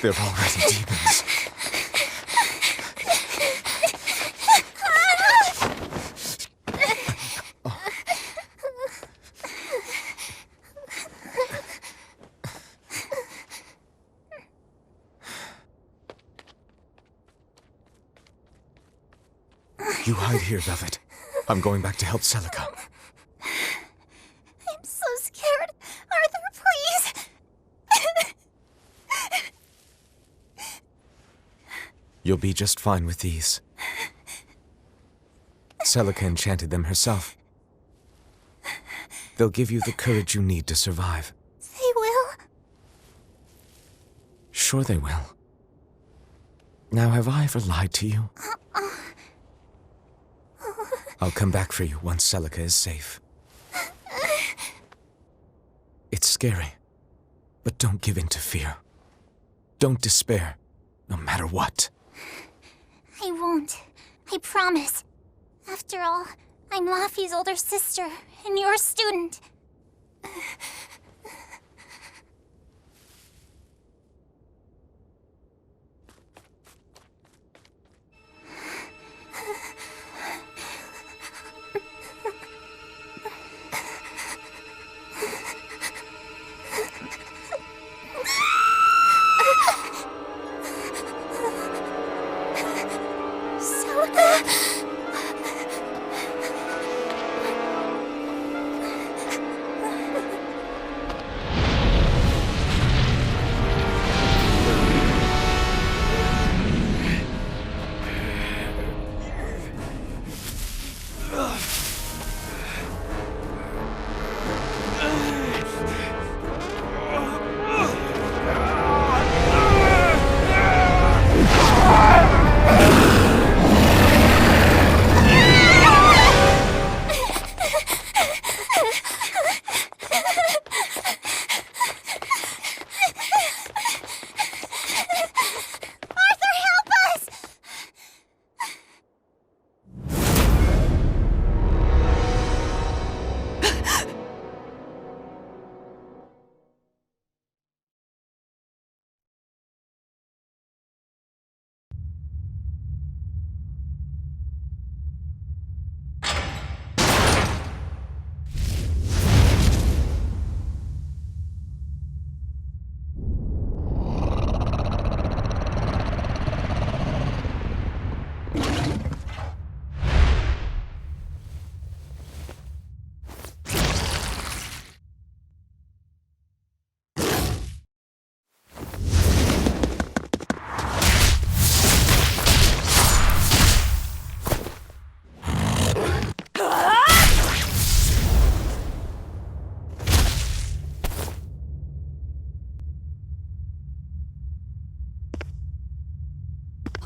They're already demons. You hide here, Velvet. I'm going back to help Celica. I'm so scared. Arthur, please. You'll be just fine with these. Celica enchanted them herself. They'll give you the courage you need to survive. They will? Sure they will. Now, have I ever lied to you? I'll come back for you once Celica is safe. It's scary, but don't give in to fear. Don't despair, no matter what. I won't. I promise. After all, I'm Laffy's older sister, and your student.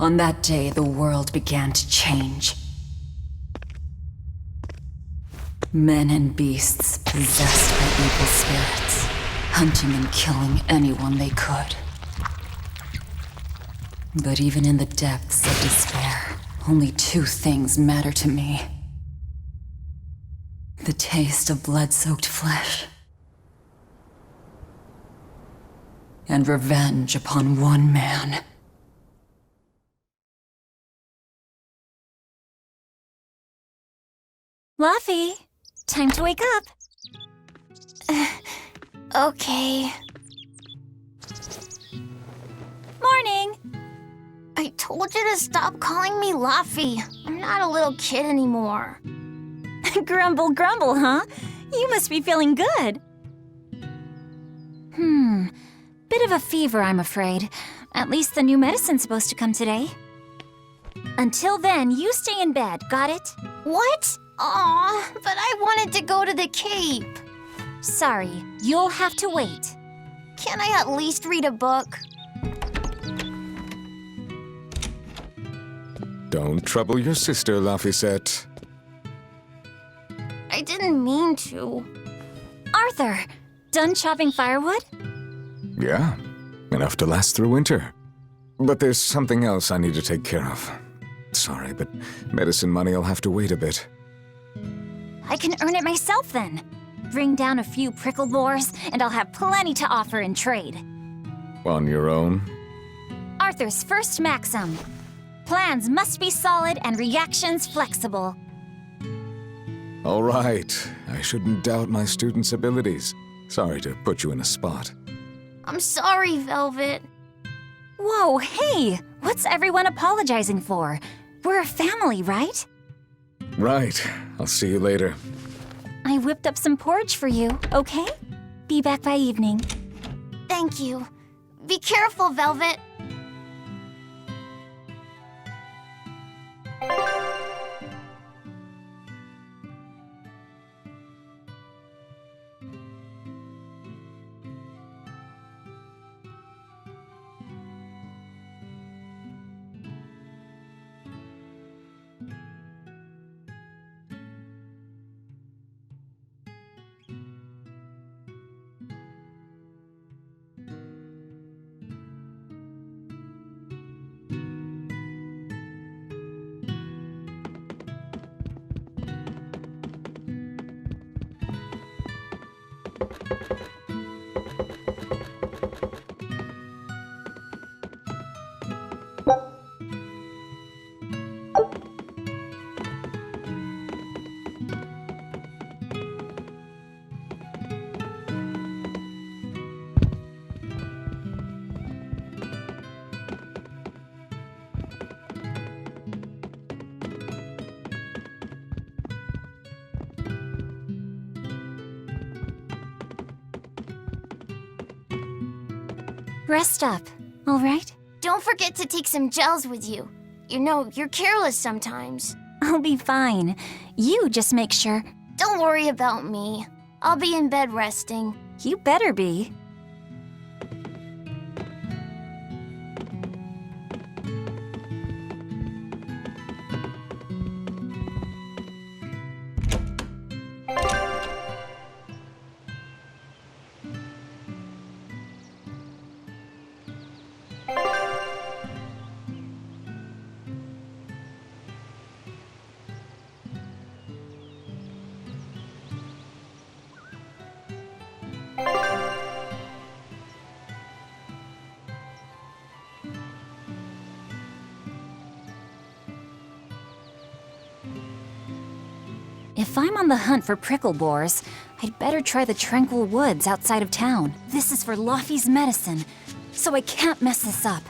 On that day, the world began to change. Men and beasts possessed by evil spirits, hunting and killing anyone they could. But even in the depths of despair, only two things matter to me. The taste of blood-soaked flesh, and revenge upon one man. Luffy, time to wake up. Okay. Morning. I told you to stop calling me Luffy. I'm not a little kid anymore. Grumble, grumble, huh? You must be feeling good. Bit of a fever, I'm afraid. At least the new medicine's supposed to come today. Until then, you stay in bed, got it? What? Aw, but I wanted to go to the Cape. Sorry, you'll have to wait. Can I at least read a book? Don't trouble your sister, Laphicet. I didn't mean to. Arthur, done chopping firewood? Yeah, enough to last through winter. But there's something else I need to take care of. Sorry, but medicine money'll have to wait a bit. I can earn it myself then. Bring down a few prickle boars, and I'll have plenty to offer in trade. On your own? Arthur's first maxim. Plans must be solid and reactions flexible. All right. I shouldn't doubt my student's abilities. Sorry to put you in a spot. I'm sorry, Velvet. Whoa, hey! What's everyone apologizing for? We're a family, right? Right. I'll see you later. I whipped up some porridge for you, okay? Be back by evening. Thank you. Be careful, Velvet. Rest up, all right? Don't forget to take some gels with you. You know, you're careless sometimes. I'll be fine. You just make sure. Don't worry about me. I'll be in bed resting. You better be. If I'm on the hunt for prickle boars, I'd better try the tranquil woods outside of town. This is for Luffy's medicine, so I can't mess this up.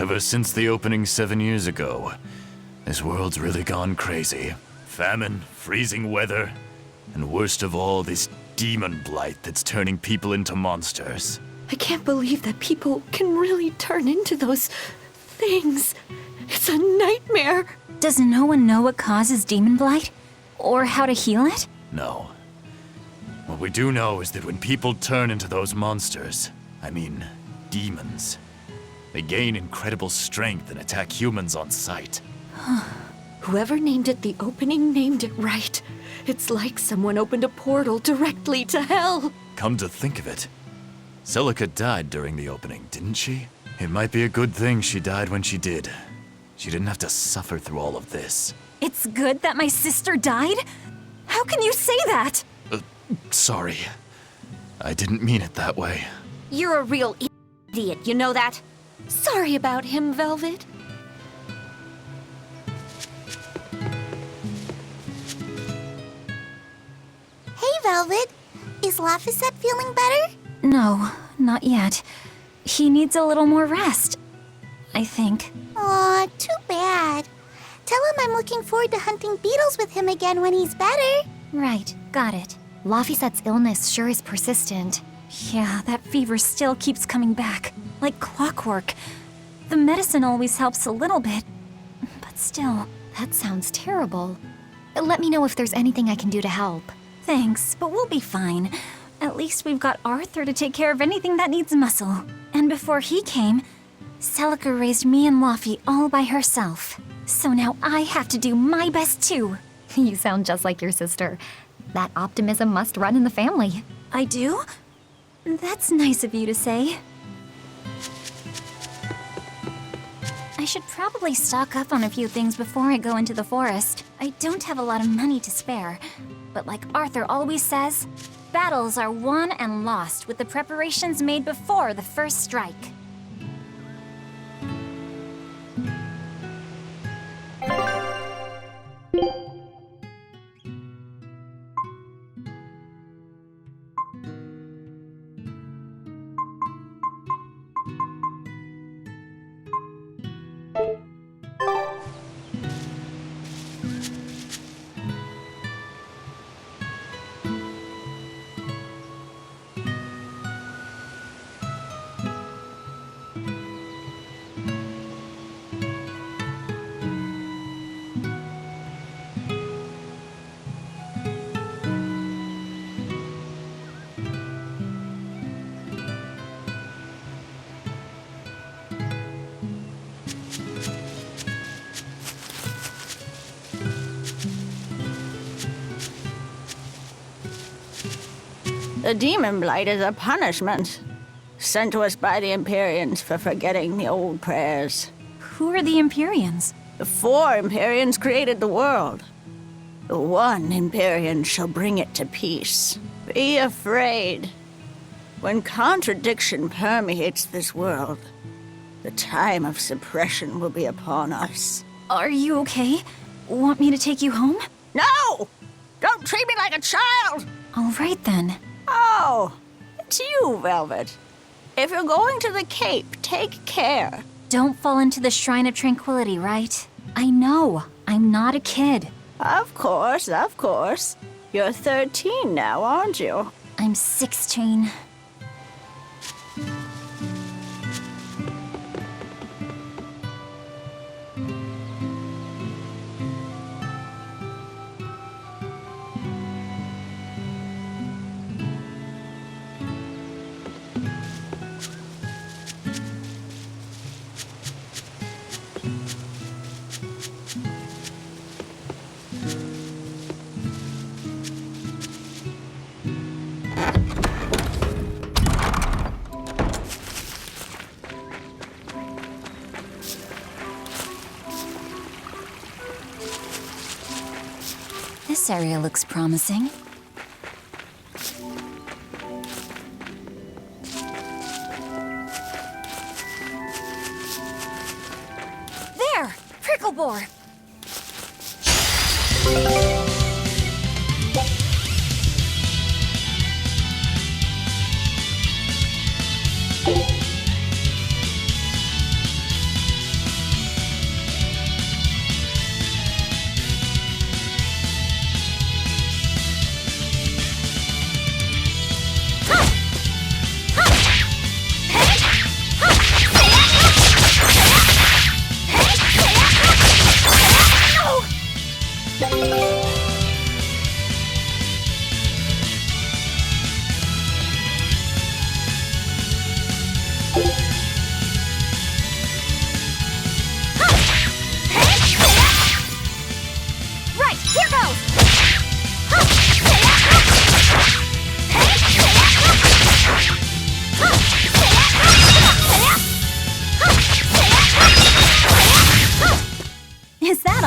Ever since the opening 7 years ago, this world's really gone crazy. Famine, freezing weather, and worst of all, this demon blight that's turning people into monsters. I can't believe that people can really turn into those things. It's a nightmare. Does no one know what causes demon blight? Or how to heal it? No. What we do know is that when people turn into those monsters, I mean, demons, they gain incredible strength and attack humans on sight. Whoever named it the opening named it right. It's like someone opened a portal directly to hell. Come to think of it, Celica died during the opening, didn't she? It might be a good thing she died when she did. She didn't have to suffer through all of this. It's good that my sister died? How can you say that? Sorry. I didn't mean it that way. You're a real idiot, you know that? Sorry about him, Velvet. Hey, Velvet. Is Laphicet feeling better? No, not yet. He needs a little more rest, I think. Aw, too bad. Tell him I'm looking forward to hunting beetles with him again when he's better. Right, got it. Laphicet's illness sure is persistent. Yeah, that fever still keeps coming back, like clockwork. The medicine always helps a little bit, but still. That sounds terrible. Let me know if there's anything I can do to help. Thanks, but we'll be fine. At least we've got Arthur to take care of anything that needs muscle. And before he came, Celica raised me and Laffy all by herself. So now I have to do my best too. You sound just like your sister. That optimism must run in the family. I do? That's nice of you to say. I should probably stock up on a few things before I go into the forest. I don't have a lot of money to spare. But like Arthur always says, battles are won and lost with the preparations made before the first strike. The demon blight is a punishment sent to us by the Empyreans for forgetting the old prayers. Who are the Empyreans? The 4 Empyreans created the world. The 1 Empyrean shall bring it to peace. Be afraid. When contradiction permeates this world, the time of suppression will be upon us. Are you okay? Want me to take you home? No! Don't treat me like a child! All right then. Oh, it's you, Velvet. If you're going to the Cape, take care. Don't fall into the Shrine of Tranquility, right? I know. I'm not a kid. Of course, of course. You're 13 now, aren't you? I'm 16. This area looks promising. There! Prickle boar!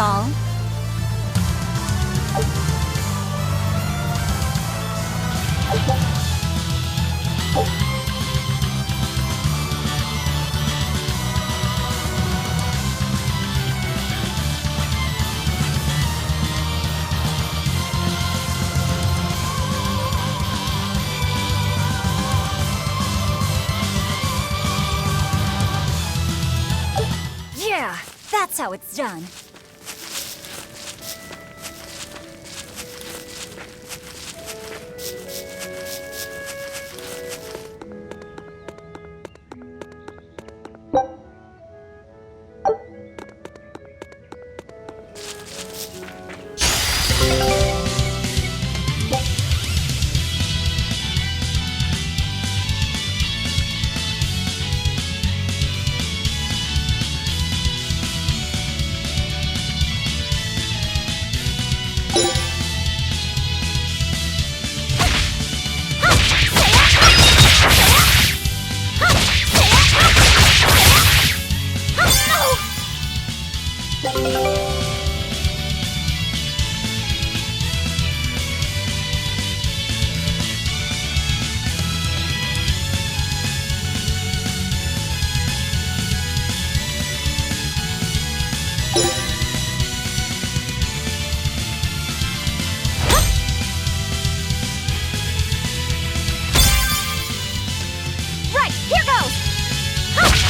all? Yeah, that's how it's done.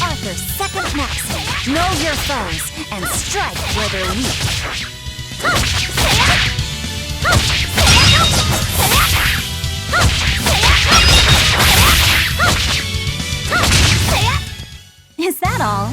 Arthur's second maxim. Know your foes and strike where they're weak. Is that all?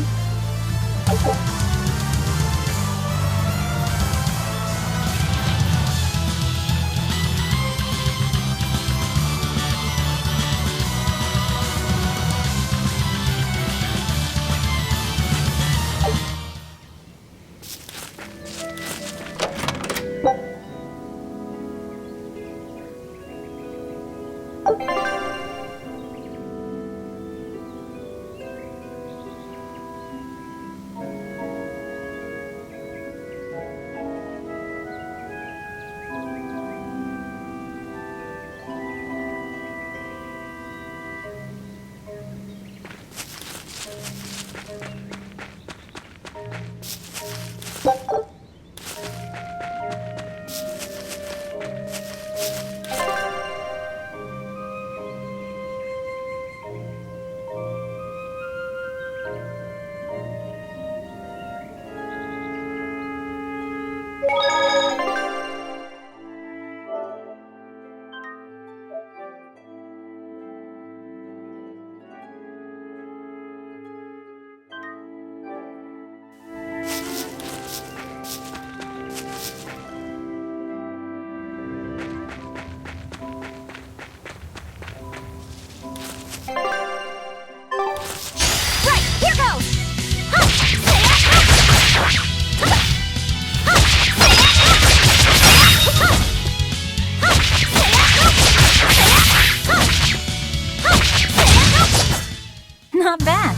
Not bad.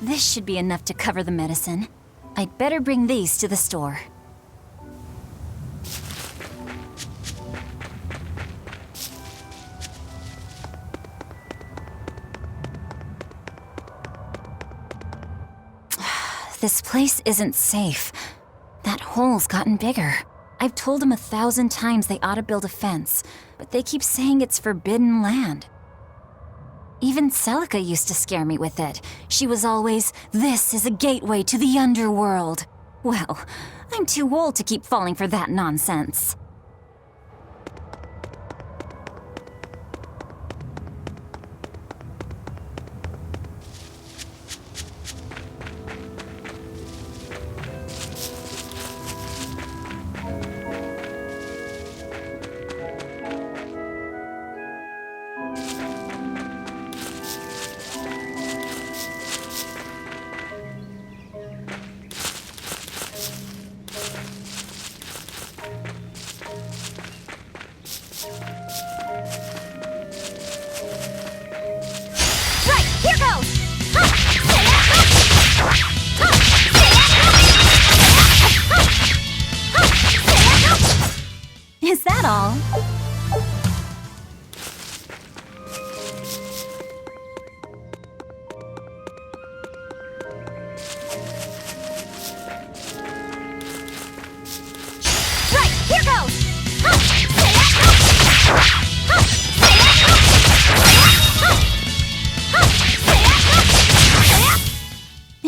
This should be enough to cover the medicine. I'd better bring these to the store. This place isn't safe. That hole's gotten bigger. I've told them 1,000 times they ought to build a fence, but they keep saying it's forbidden land. Even Celica used to scare me with it. She was always, "This is a gateway to the underworld." Well, I'm too old to keep falling for that nonsense.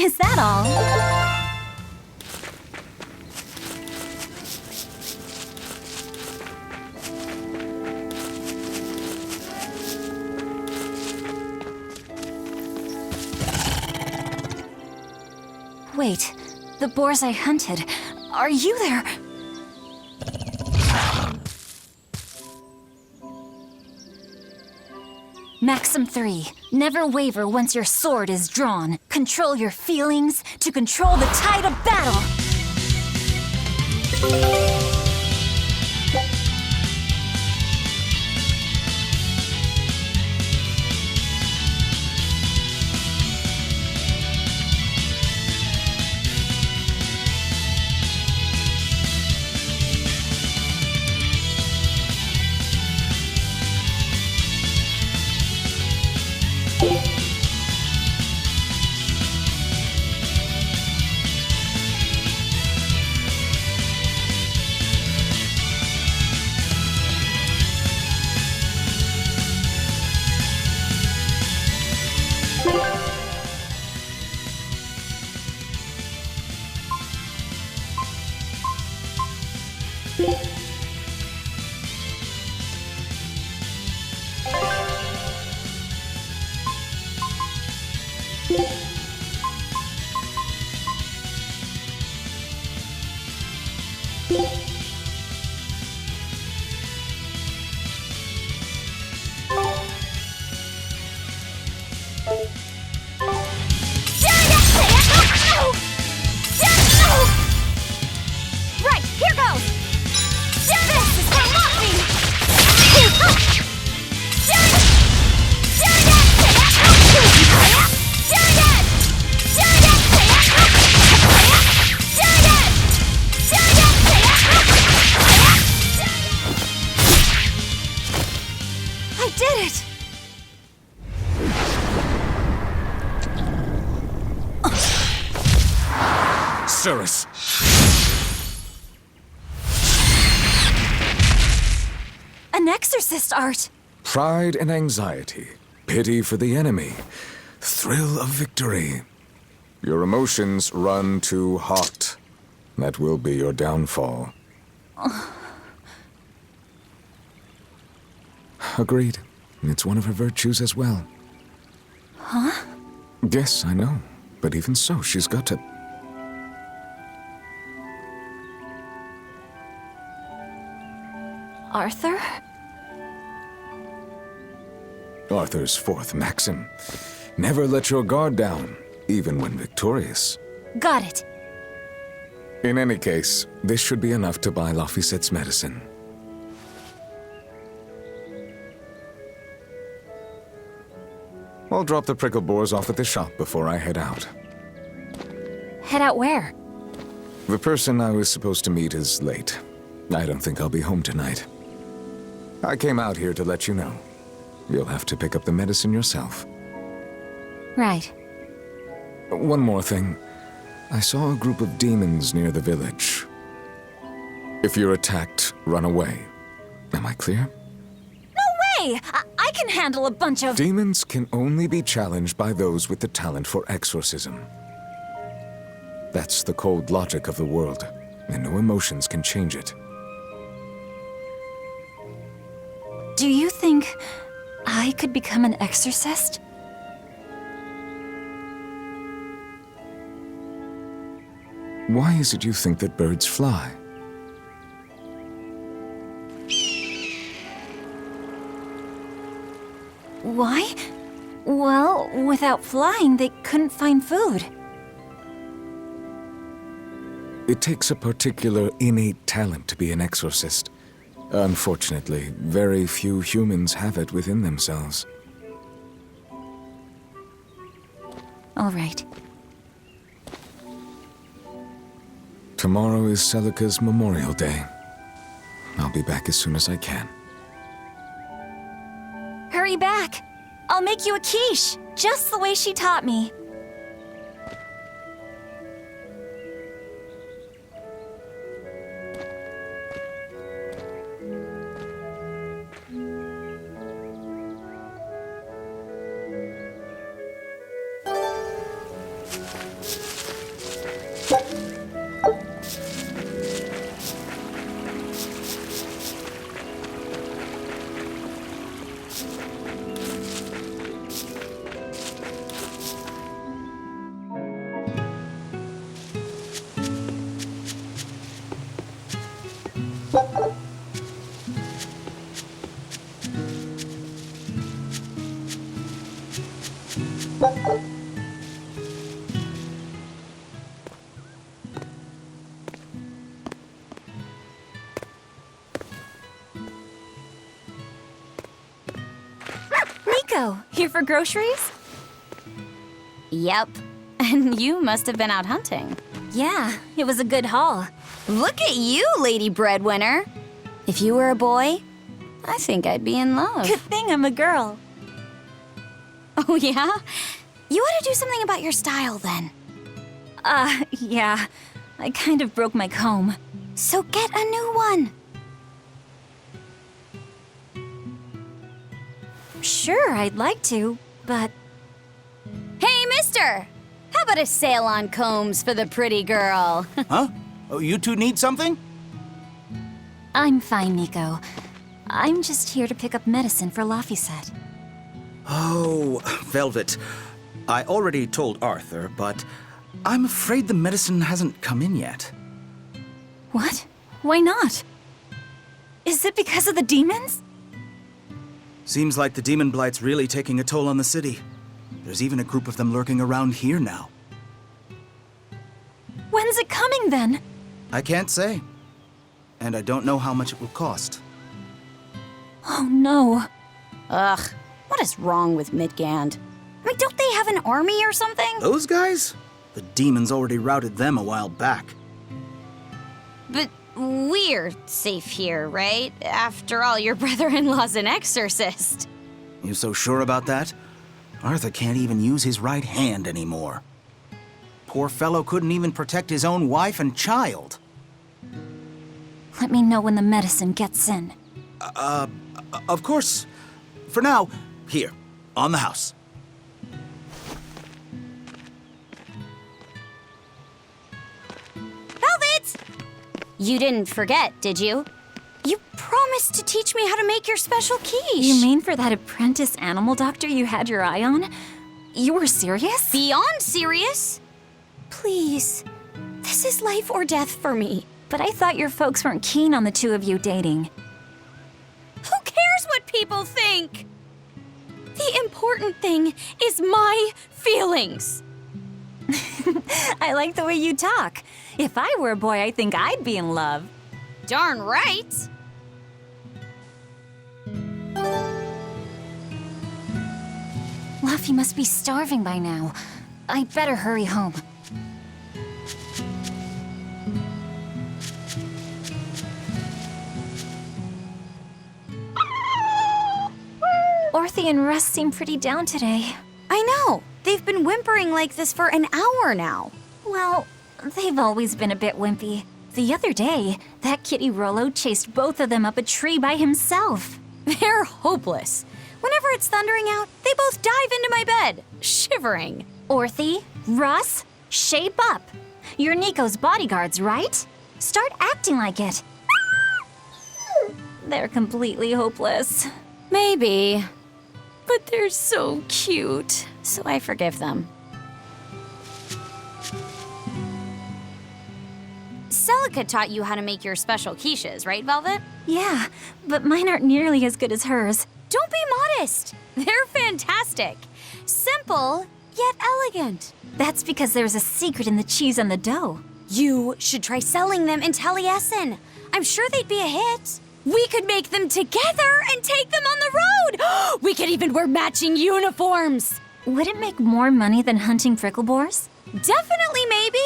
Is that all? Wait, the boars I hunted. Are you there? Maxim 3. Never waver once your sword is drawn. Control your feelings to control the tide of battle. Right, here goes! This is for Luffy! I did it! Cirrus! An exorcist art! Pride and anxiety, pity for the enemy, thrill of victory. Your emotions run too hot. That will be your downfall. Agreed. It's one of her virtues as well. Huh? Yes, I know. But even so, she's got to... Arthur? Arthur's fourth maxim. Never let your guard down, even when victorious. Got it. In any case, this should be enough to buy Laphicette's medicine. I'll drop the prickle boars off at the shop before I head out. Head out where? The person I was supposed to meet is late. I don't think I'll be home tonight. I came out here to let you know. You'll have to pick up the medicine yourself. Right. One more thing. I saw a group of demons near the village. If you're attacked, run away. Am I clear? No way! I can handle a bunch of... Demons can only be challenged by those with the talent for exorcism. That's the cold logic of the world, and no emotions can change it. Do you think I could become an exorcist? Why is it you think that birds fly? Why? Well, without flying, they couldn't find food. It takes a particular innate talent to be an exorcist. Unfortunately, very few humans have it within themselves. All right. Tomorrow is Celica's Memorial Day. I'll be back as soon as I can. Hurry back! I'll make you a quiche, just the way she taught me. Nico, here for groceries? Yep. And you must have been out hunting. Yeah, it was a good haul. Look at you, Lady Breadwinner. If you were a boy, I think I'd be in love. Good thing I'm a girl. Oh, yeah? You ought to do something about your style, then. Yeah. I kind of broke my comb. So get a new one. Sure, I'd like to, but... Hey, mister! How about a sale on combs for the pretty girl? Huh? Oh, you two need something? I'm fine, Nico. I'm just here to pick up medicine for Laphicet. Oh, Velvet. I already told Arthur, but I'm afraid the medicine hasn't come in yet. What? Why not? Is it because of the demons? Seems like the demon blight's really taking a toll on the city. There's even a group of them lurking around here now. When's it coming, then? I can't say. And I don't know how much it will cost. Oh, no. Ugh, what is wrong with Midgand? I mean, don't they have an army or something? Those guys? The demons already routed them a while back. But we're safe here, right? After all, your brother-in-law's an exorcist. You so sure about that? Arthur can't even use his right hand anymore. Poor fellow couldn't even protect his own wife and child. Let me know when the medicine gets in. Of course. For now, here, on the house. Velvet! You didn't forget, did you? You promised to teach me how to make your special quiche. You mean for that apprentice animal doctor you had your eye on? You were serious? Beyond serious? Please. This is life or death for me. But I thought your folks weren't keen on the two of you dating. Who cares what people think? The important thing is my feelings. I like the way you talk. If I were a boy, I think I'd be in love. Darn right. Laphie must be starving by now. I'd better hurry home. Orthe and Russ seem pretty down today. I know. They've been whimpering like this for an hour now. Well, they've always been a bit wimpy. The other day, that kitty Rollo chased both of them up a tree by himself. They're hopeless. Whenever it's thundering out, they both dive into my bed, shivering. Orthe, Russ, shape up. You're Nico's bodyguards, right? Start acting like it. They're completely hopeless. Maybe. But they're so cute, so I forgive them. Celica taught you how to make your special quiches, right, Velvet? Yeah, but mine aren't nearly as good as hers. Don't be modest. They're fantastic. Simple, yet elegant. That's because there's a secret in the cheese and the dough. You should try selling them in Taliesin. I'm sure they'd be a hit. We could make them together and take them on the road. We could even wear matching uniforms. Would it make more money than hunting fricklebores? Definitely, maybe.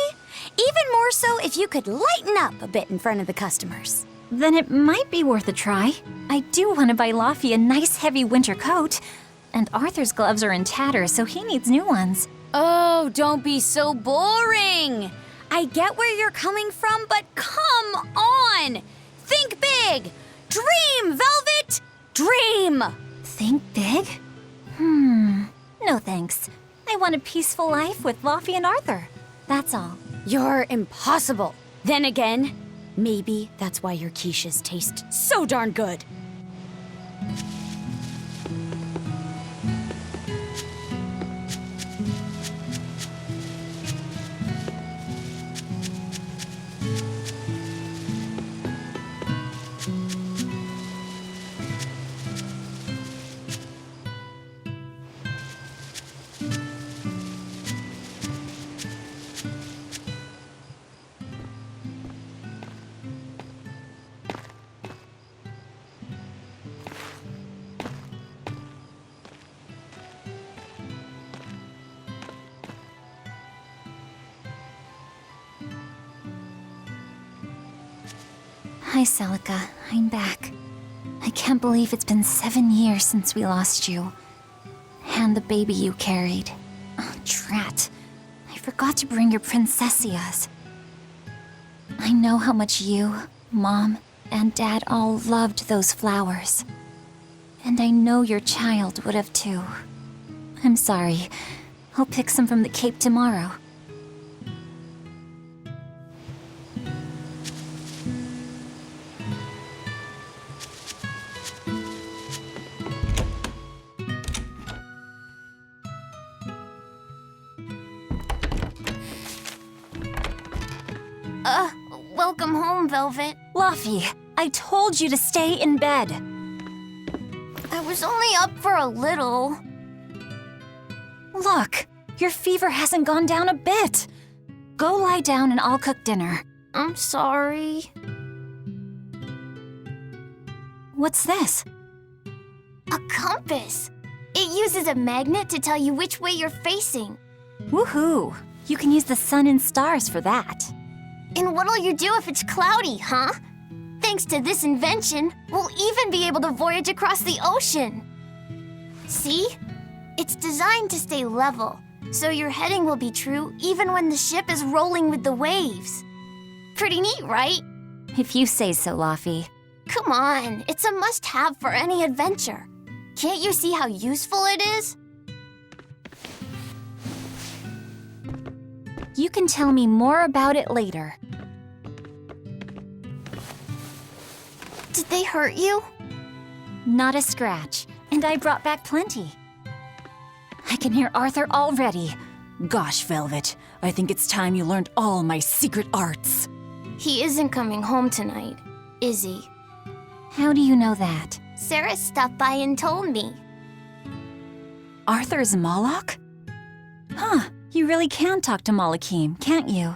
Even more so if you could lighten up a bit in front of the customers. Then it might be worth a try. I do want to buy Laphie a nice heavy winter coat. And Arthur's gloves are in tatters, so he needs new ones. Oh, don't be so boring. I get where you're coming from, but come on. Think big. Dream, Velvet. Dream. Think big? No thanks. I want a peaceful life with Laphie and Arthur. That's all. You're impossible. Then again, maybe that's why your quiches taste so darn good. Hi, Celica. I'm back. I can't believe it's been 7 years since we lost you. And the baby you carried. Oh, drat. I forgot to bring your princessias. I know how much you, Mom, and Dad all loved those flowers. And I know your child would have too. I'm sorry. I'll pick some from the Cape tomorrow. Welcome home, Velvet. Luffy, I told you to stay in bed. I was only up for a little. Look, your fever hasn't gone down a bit. Go lie down and I'll cook dinner. I'm sorry. What's this? A compass. It uses a magnet to tell you which way you're facing. Woohoo! You can use the sun and stars for that. And what'll you do if it's cloudy, huh? Thanks to this invention, we'll even be able to voyage across the ocean. See? It's designed to stay level, so your heading will be true even when the ship is rolling with the waves. Pretty neat, right? If you say so, Luffy. Come on, it's a must-have for any adventure. Can't you see how useful it is? You can tell me more about it later. Did they hurt you? Not a scratch, and I brought back plenty. I can hear Arthur already. Gosh, Velvet, I think it's time you learned all my secret arts. He isn't coming home tonight, is he? How do you know that? Sarah stopped by and told me. Arthur's Moloch? Huh, you really can talk to Malakim, can't you?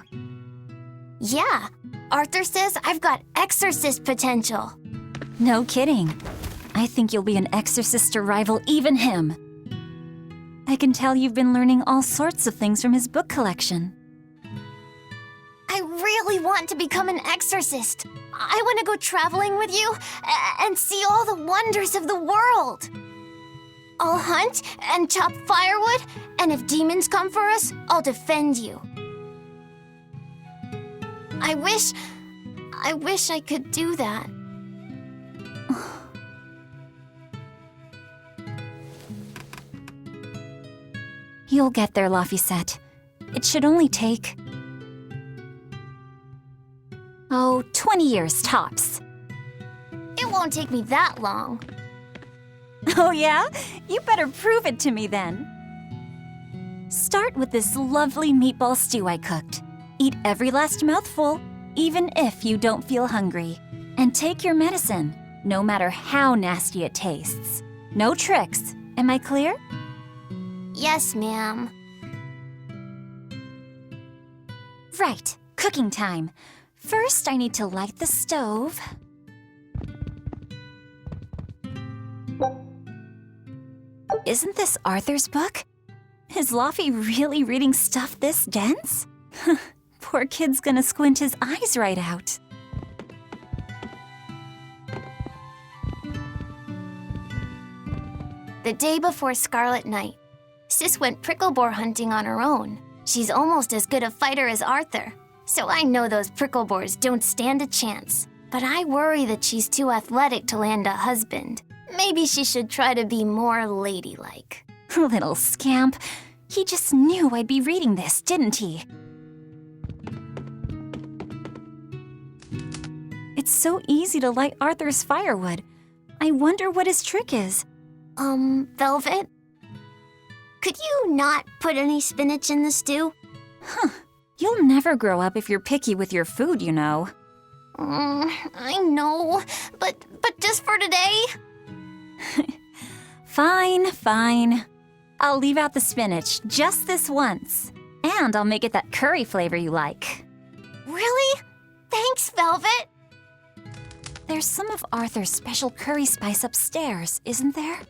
Yeah, Arthur says I've got exorcist potential. No kidding. I think you'll be an exorcist to rival even him. I can tell you've been learning all sorts of things from his book collection. I really want to become an exorcist. I want to go traveling with you and see all the wonders of the world. I'll hunt and chop firewood, and if demons come for us, I'll defend you. I wish I could do that. You'll get there, Laphicet. It should only take... 20 years tops. It won't take me that long. Oh yeah? You better prove it to me then. Start with this lovely meatball stew I cooked. Eat every last mouthful, even if you don't feel hungry. And take your medicine, no matter how nasty it tastes. No tricks. Am I clear? Yes, ma'am. Right, cooking time. First, I need to light the stove. Isn't this Arthur's book? Is Luffy really reading stuff this dense? Poor kid's gonna squint his eyes right out. The day before Scarlet Night, Sis went prickle-boar hunting on her own. She's almost as good a fighter as Arthur, so I know those prickle-boars don't stand a chance. But I worry that she's too athletic to land a husband. Maybe she should try to be more ladylike. Little scamp. He just knew I'd be reading this, didn't he? It's so easy to light Arthur's firewood. I wonder what his trick is. Velvet? Could you not put any spinach in the stew? Huh. You'll never grow up if you're picky with your food, you know. I know, but just for today? Fine. I'll leave out the spinach just this once. And I'll make it that curry flavor you like. Really? Thanks, Velvet. There's some of Arthur's special curry spice upstairs, isn't there?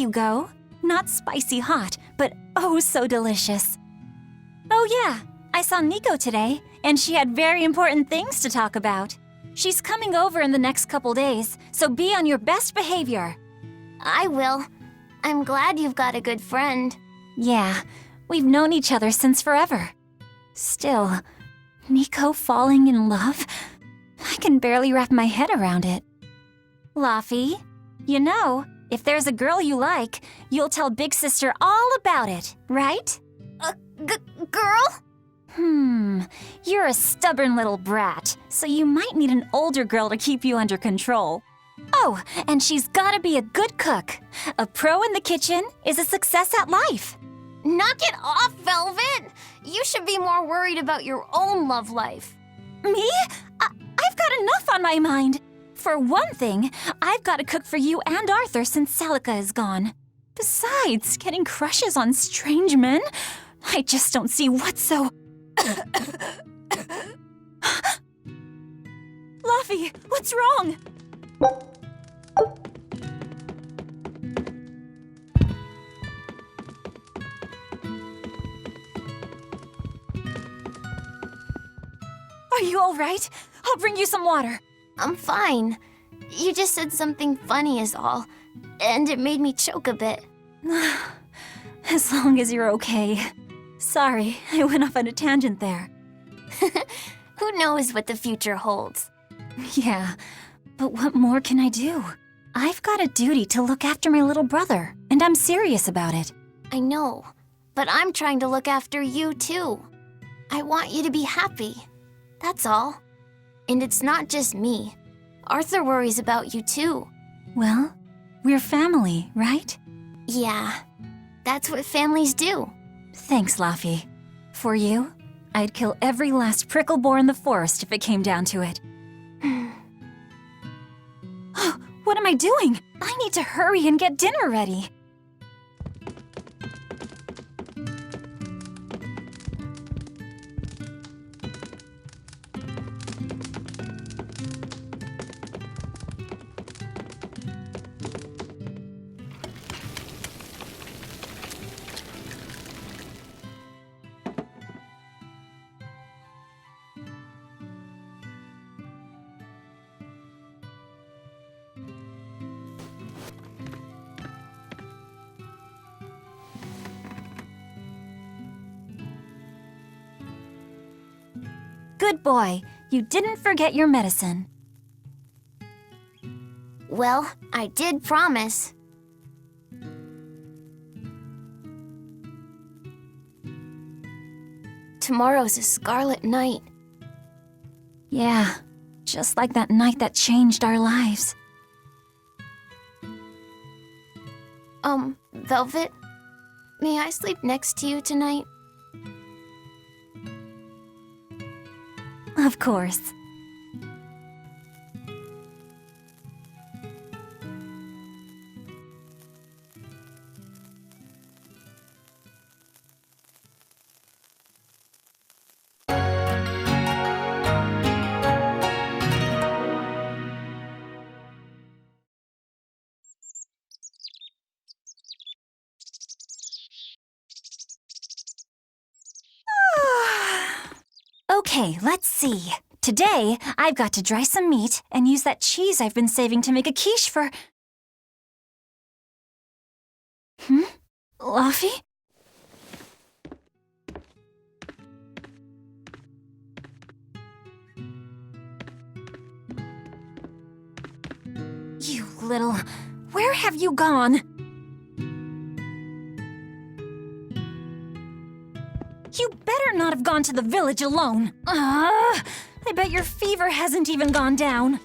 you go. Not spicy hot, but oh so delicious. Oh yeah, I saw Nico today, and she had very important things to talk about. She's coming over in the next couple days, so be on your best behavior. I will. I'm glad you've got a good friend. Yeah, we've known each other since forever. Still, Nico falling in love? I can barely wrap my head around it. Laffy, you know, if there's a girl you like, you'll tell Big Sister all about it, right? Girl? You're a stubborn little brat, so you might need an older girl to keep you under control. Oh, and she's gotta be a good cook. A pro in the kitchen is a success at life. Knock it off, Velvet! You should be more worried about your own love life. Me? I've got enough on my mind. For one thing, I've got to cook for you and Arthur since Celica is gone. Besides, getting crushes on strange men? I just don't see what's so... Laffy, what's wrong? Are you all right? I'll bring you some water. I'm fine. You just said something funny is all, and it made me choke a bit. As long as you're okay. Sorry, I went off on a tangent there. Who knows what the future holds? Yeah, but what more can I do? I've got a duty to look after my little brother, and I'm serious about it. I know, but I'm trying to look after you too. I want you to be happy. That's all. And it's not just me. Arthur worries about you too. Well, we're family, right? Yeah, that's what families do. Thanks, Laffy. For you, I'd kill every last prickle boar in the forest if it came down to it. What am I doing? I need to hurry and get dinner ready. Good boy. You didn't forget your medicine. Well, I did promise. Tomorrow's a scarlet night. Yeah, just like that night that changed our lives. Velvet, may I sleep next to you tonight? Of course. Okay, let's see. Today, I've got to dry some meat and use that cheese I've been saving to make a quiche for... Laffy? You little... Where have you gone? You better not have gone to the village alone. I bet your fever hasn't even gone down.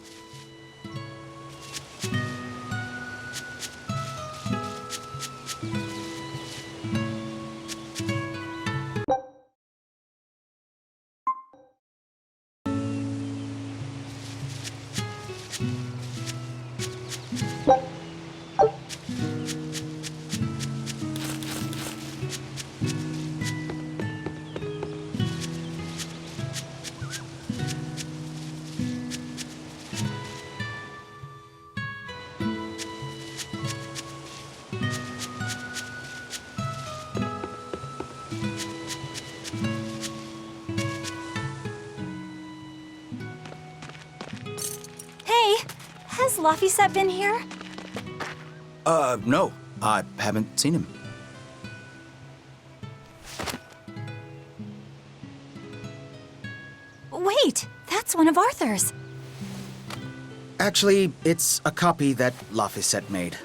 Has Laphicet been here? No. I haven't seen him. Wait, that's one of Arthur's. Actually, it's a copy that Laphicet made.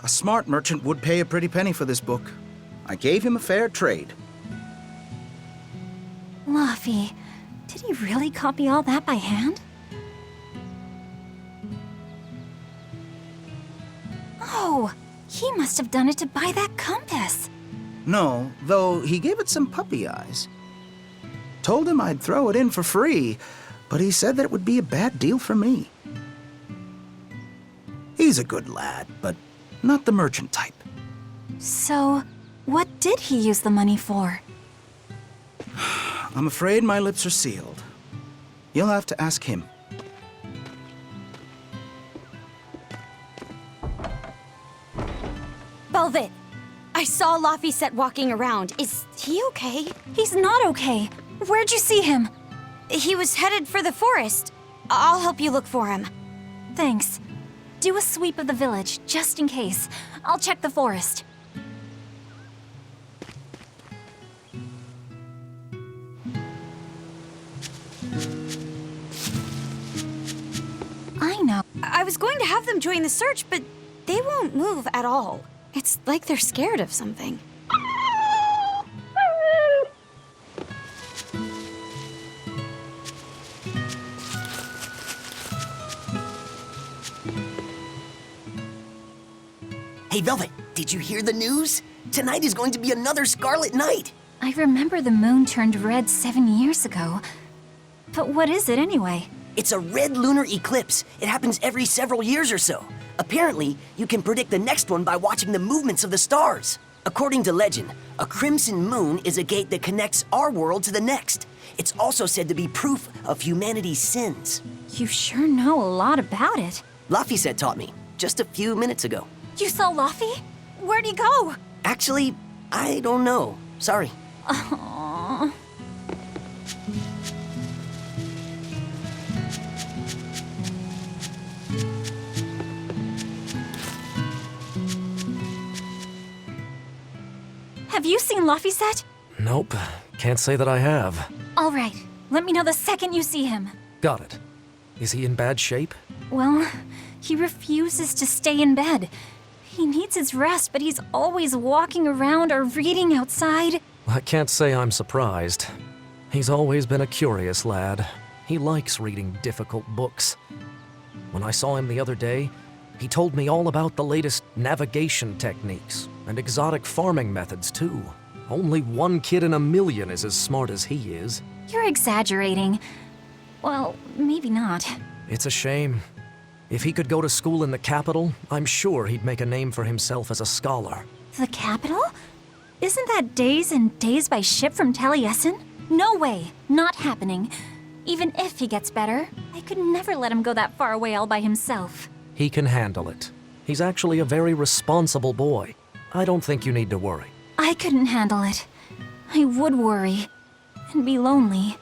A smart merchant would pay a pretty penny for this book. I gave him a fair trade. Laphi, did he really copy all that by hand? Oh, he must have done it to buy that compass. No, though he gave it some puppy eyes. Told him I'd throw it in for free, but he said that it would be a bad deal for me. He's a good lad, but not the merchant type. So, what did he use the money for? I'm afraid my lips are sealed. You'll have to ask him. Velvet, I saw Laphicet walking around. Is he okay? He's not okay. Where'd you see him? He was headed for the forest. I'll help you look for him. Thanks. Do a sweep of the village, just in case. I'll check the forest. I know. I was going to have them join the search, but they won't move at all. It's like they're scared of something. Hey, Velvet, did you hear the news? Tonight is going to be another Scarlet Night. I remember the moon turned red 7 years ago. But what is it anyway? It's a red lunar eclipse. It happens every several years or so. Apparently, you can predict the next one by watching the movements of the stars. According to legend, a crimson moon is a gate that connects our world to the next. It's also said to be proof of humanity's sins. You sure know a lot about it. Laphicet taught me, just a few minutes ago. You saw Laphi? Where'd he go? Actually, I don't know. Sorry. Aww. Have you seen Laphicet? Nope. Can't say that I have. All right. Let me know the second you see him. Got it. Is he in bad shape? Well, he refuses to stay in bed. He needs his rest, but he's always walking around or reading outside. I can't say I'm surprised. He's always been a curious lad. He likes reading difficult books. When I saw him the other day, he told me all about the latest navigation techniques and exotic farming methods, too. Only one kid in a million is as smart as he is. You're exaggerating. Well, maybe not. It's a shame. If he could go to school in the capital, I'm sure he'd make a name for himself as a scholar. The capital? Isn't that days and days by ship from Taliesin? No way. Not happening. Even if he gets better, I could never let him go that far away all by himself. He can handle it. He's actually a very responsible boy. I don't think you need to worry. I couldn't handle it. I would worry. And be lonely.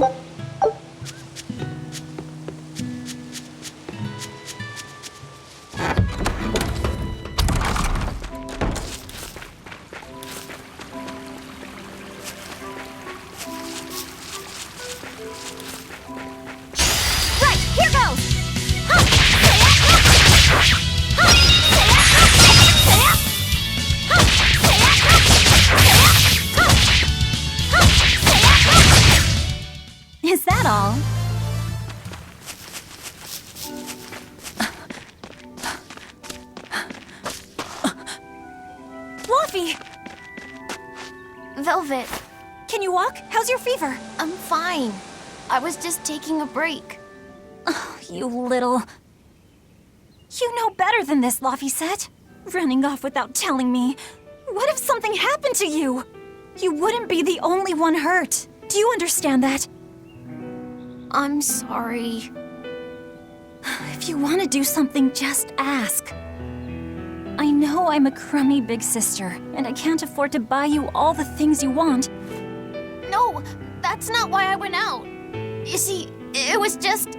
Right, here goes! Is that all? Fluffy! Velvet, Can you walk? How's your fever? I'm fine. I was just taking a break. You little... You know better than this, Laphicet. Running off without telling me. What if something happened to you? You wouldn't be the only one hurt. Do you understand that? I'm sorry. If you want to do something, just ask. I know I'm a crummy big sister, and I can't afford to buy you all the things you want. No, that's not why I went out. You see, it was just...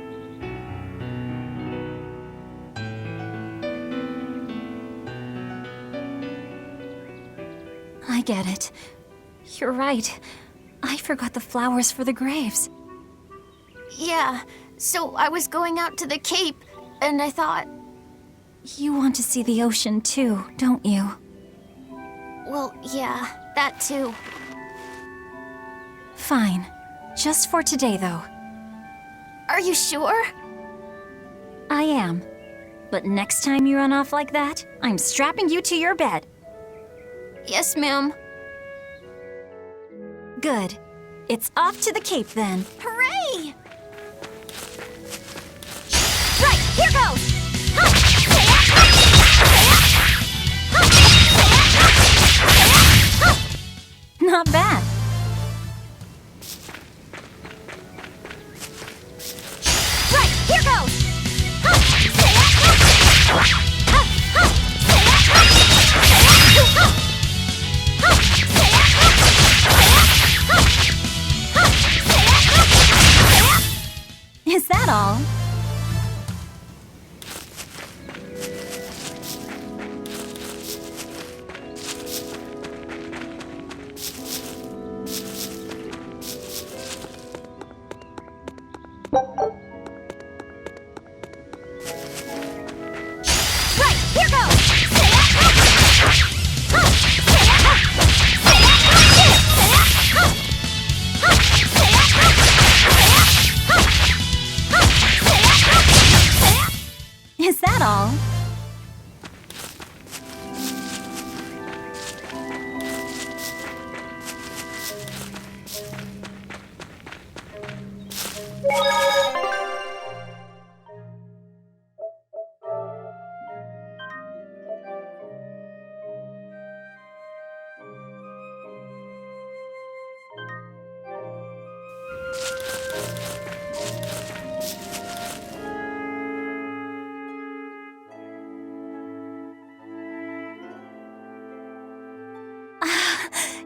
I get it. You're right. I forgot the flowers for the graves. Yeah, so I was going out to the Cape, and I thought... You want to see the ocean too, don't you? Well, yeah, that too. Fine. Just for today, though. Are you sure? I am. But next time you run off like that, I'm strapping you to your bed. Yes, ma'am. Good. It's off to the Cape then. Hooray! Right, here goes! Not bad. Right, here goes! Is that all? Right, here goes! Is that all?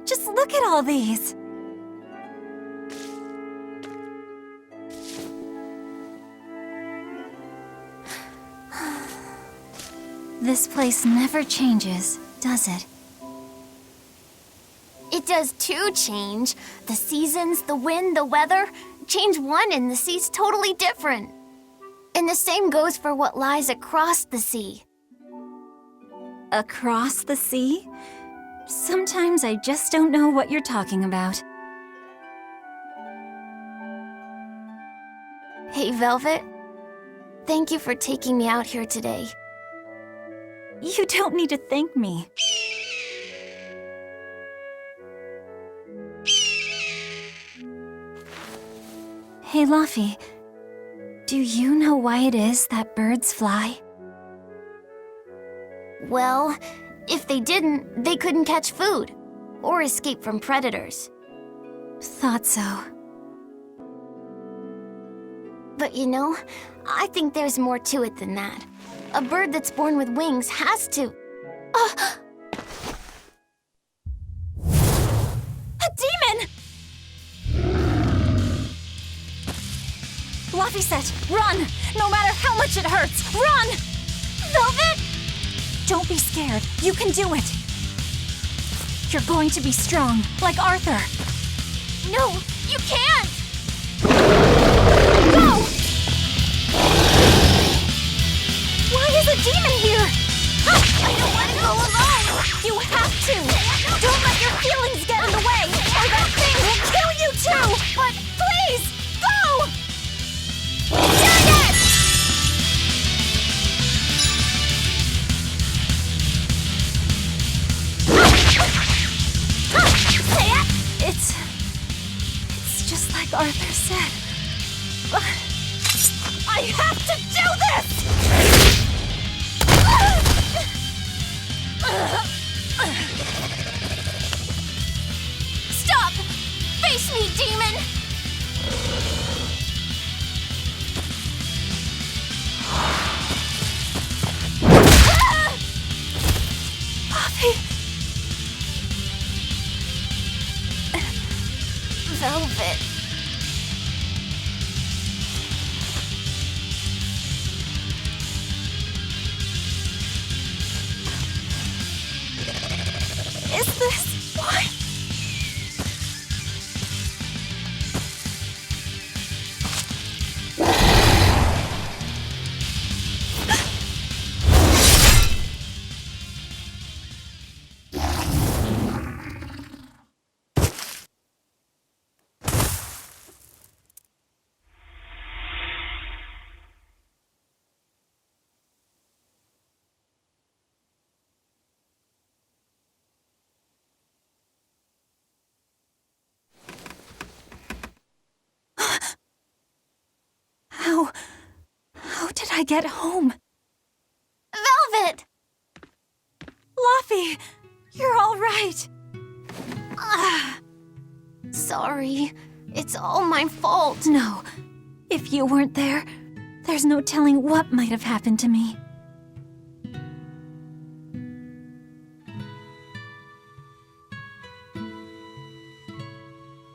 Just look at all these. This place never changes, does it? It does too change. The seasons, the wind, the weather. Change one and the sea's totally different. And the same goes for what lies across the sea. Across the sea? Sometimes I just don't know what you're talking about. Hey, Velvet. Thank you for taking me out here today. You don't need to thank me. Hey, Laphie. Do you know why it is that birds fly? Well, if they didn't, they couldn't catch food or escape from predators. Thought so. But you know, I think there's more to it than that. A bird that's born with wings has to... A demon! Laphicet, run! No matter how much it hurts, run! Velvet! Don't be scared. You can do it. You're going to be strong, like Arthur. No, you can't! Go! Why is a demon here? I don't want to go alone! You have to! Don't let your feelings get in the way, or that thing will kill you too! But please, go! Dang it! It's just like Arthur said. But I have to do this! Stop! Face me, demon! Velvet. Is this what? How did I get home? Velvet! Laphie, you're all right. Sorry. It's all my fault. No, if you weren't there, there's no telling what might have happened to me.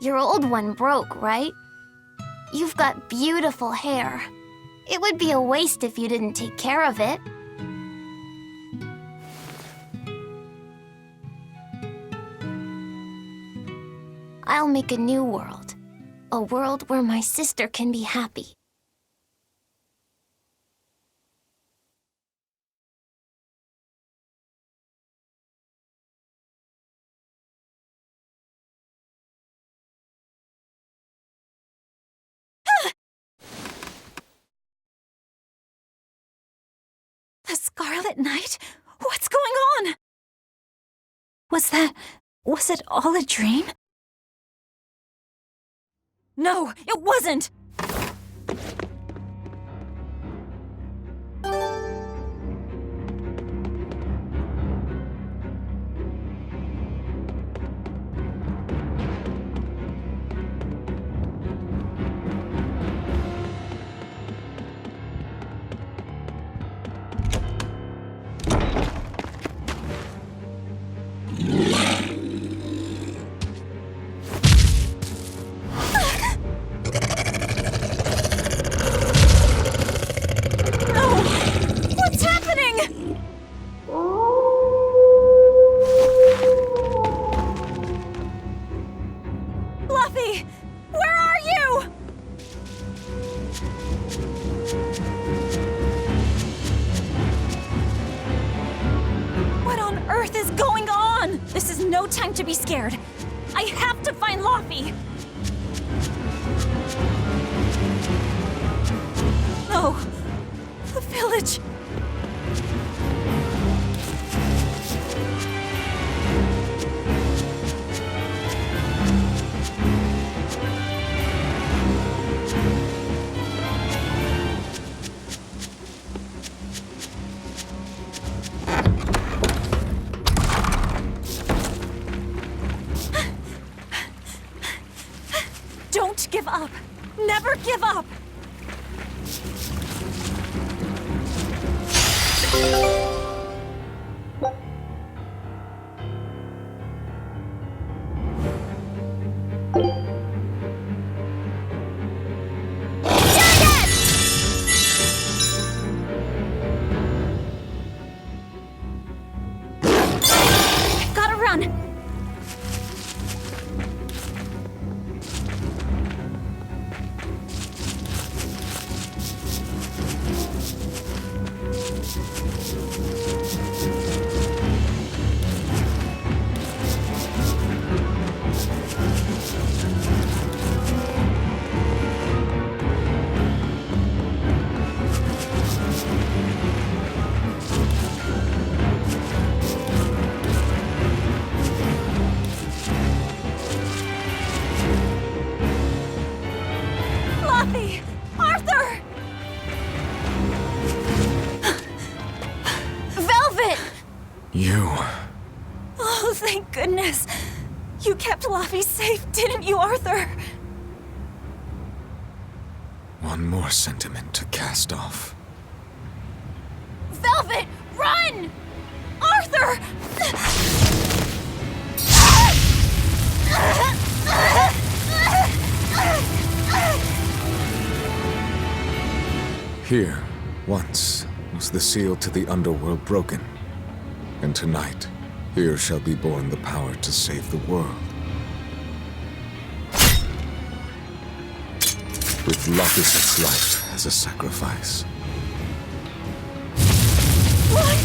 Your old one broke, right? You've got beautiful hair. It would be a waste if you didn't take care of it. I'll make a new world. A world where my sister can be happy. The Scarlet Knight? What's going on? Was it all a dream? No, it wasn't! No time to be scared. I have to find Laphie. No, the village. Don't give up. Never give up. Dang it! Laufey! Arthur! Velvet! You. Oh, thank goodness. You kept Laufey safe, didn't you, Arthur? One more sentiment to cast off. Velvet, run! Arthur! Here, once, was the seal to the underworld broken. And tonight, here shall be born the power to save the world. With Lapis' life as a sacrifice. What?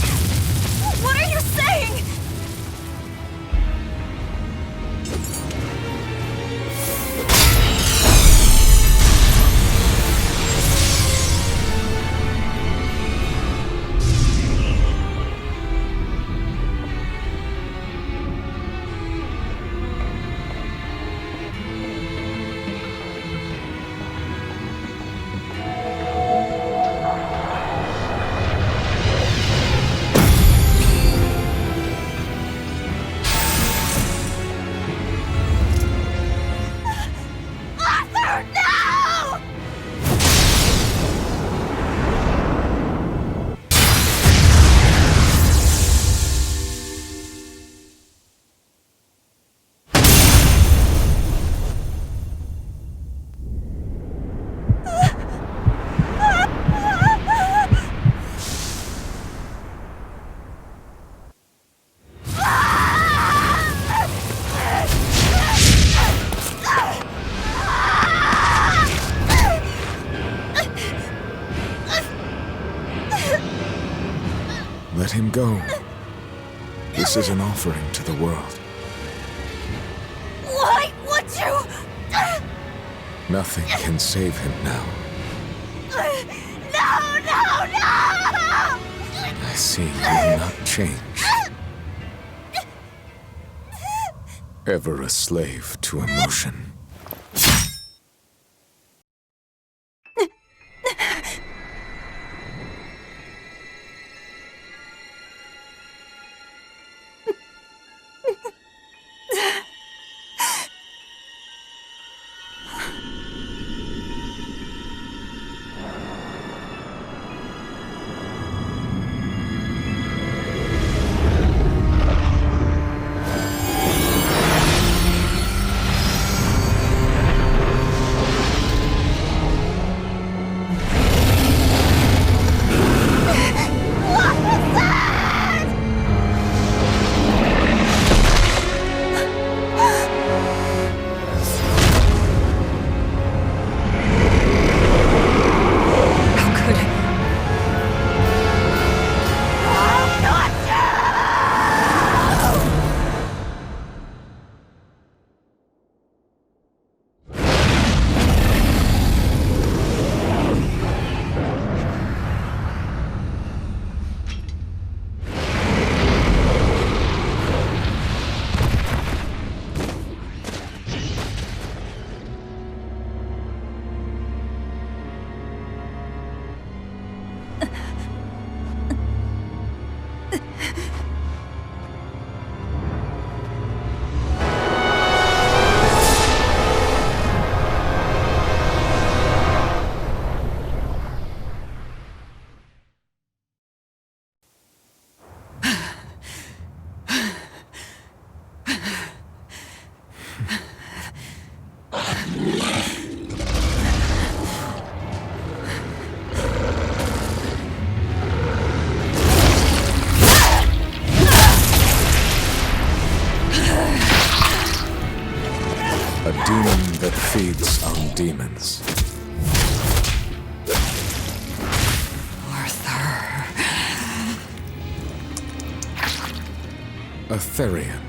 What are you saying? Let him go. This is an offering to the world. Why would you? Nothing can save him now. No, no, no! I see you will not change. Ever a slave to emotion. A demon that feeds on demons. Arthur. A Therian.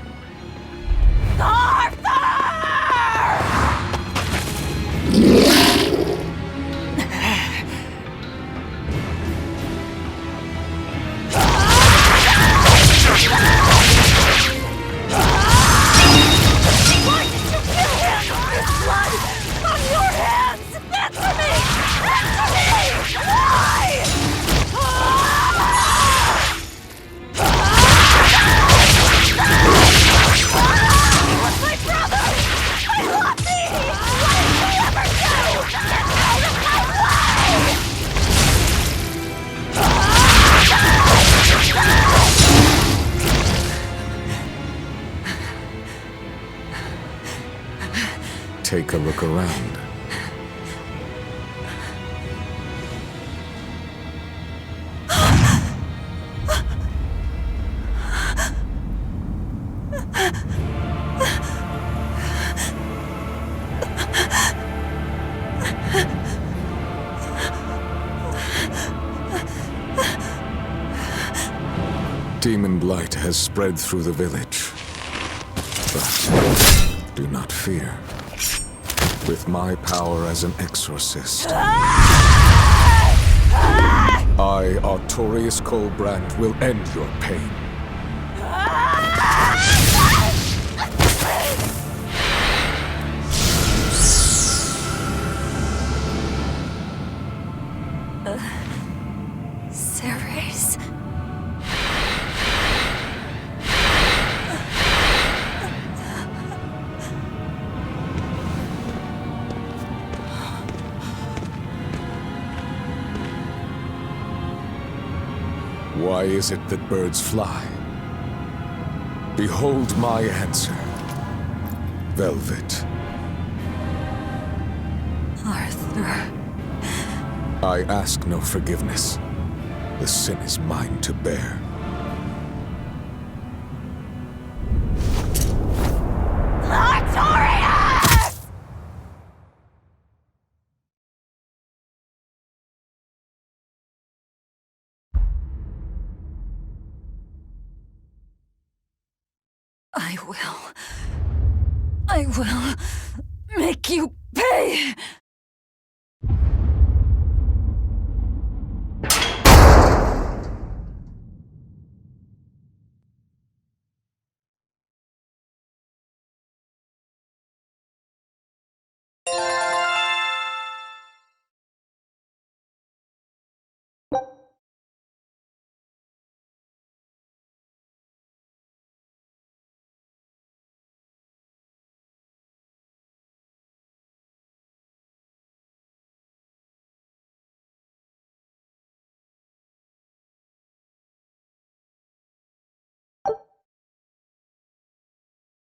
Why did you kill him? His blood on your hands! Answer me! take a look around. Demon blight has spread through the village. But do not fear. With my power as an exorcist, I, Artorius Colbrand, will end your pain. Ceres. Why is it that birds fly? Behold my answer. Velvet. Arthur. I ask no forgiveness. The sin is mine to bear. Artorius! I will make you pay!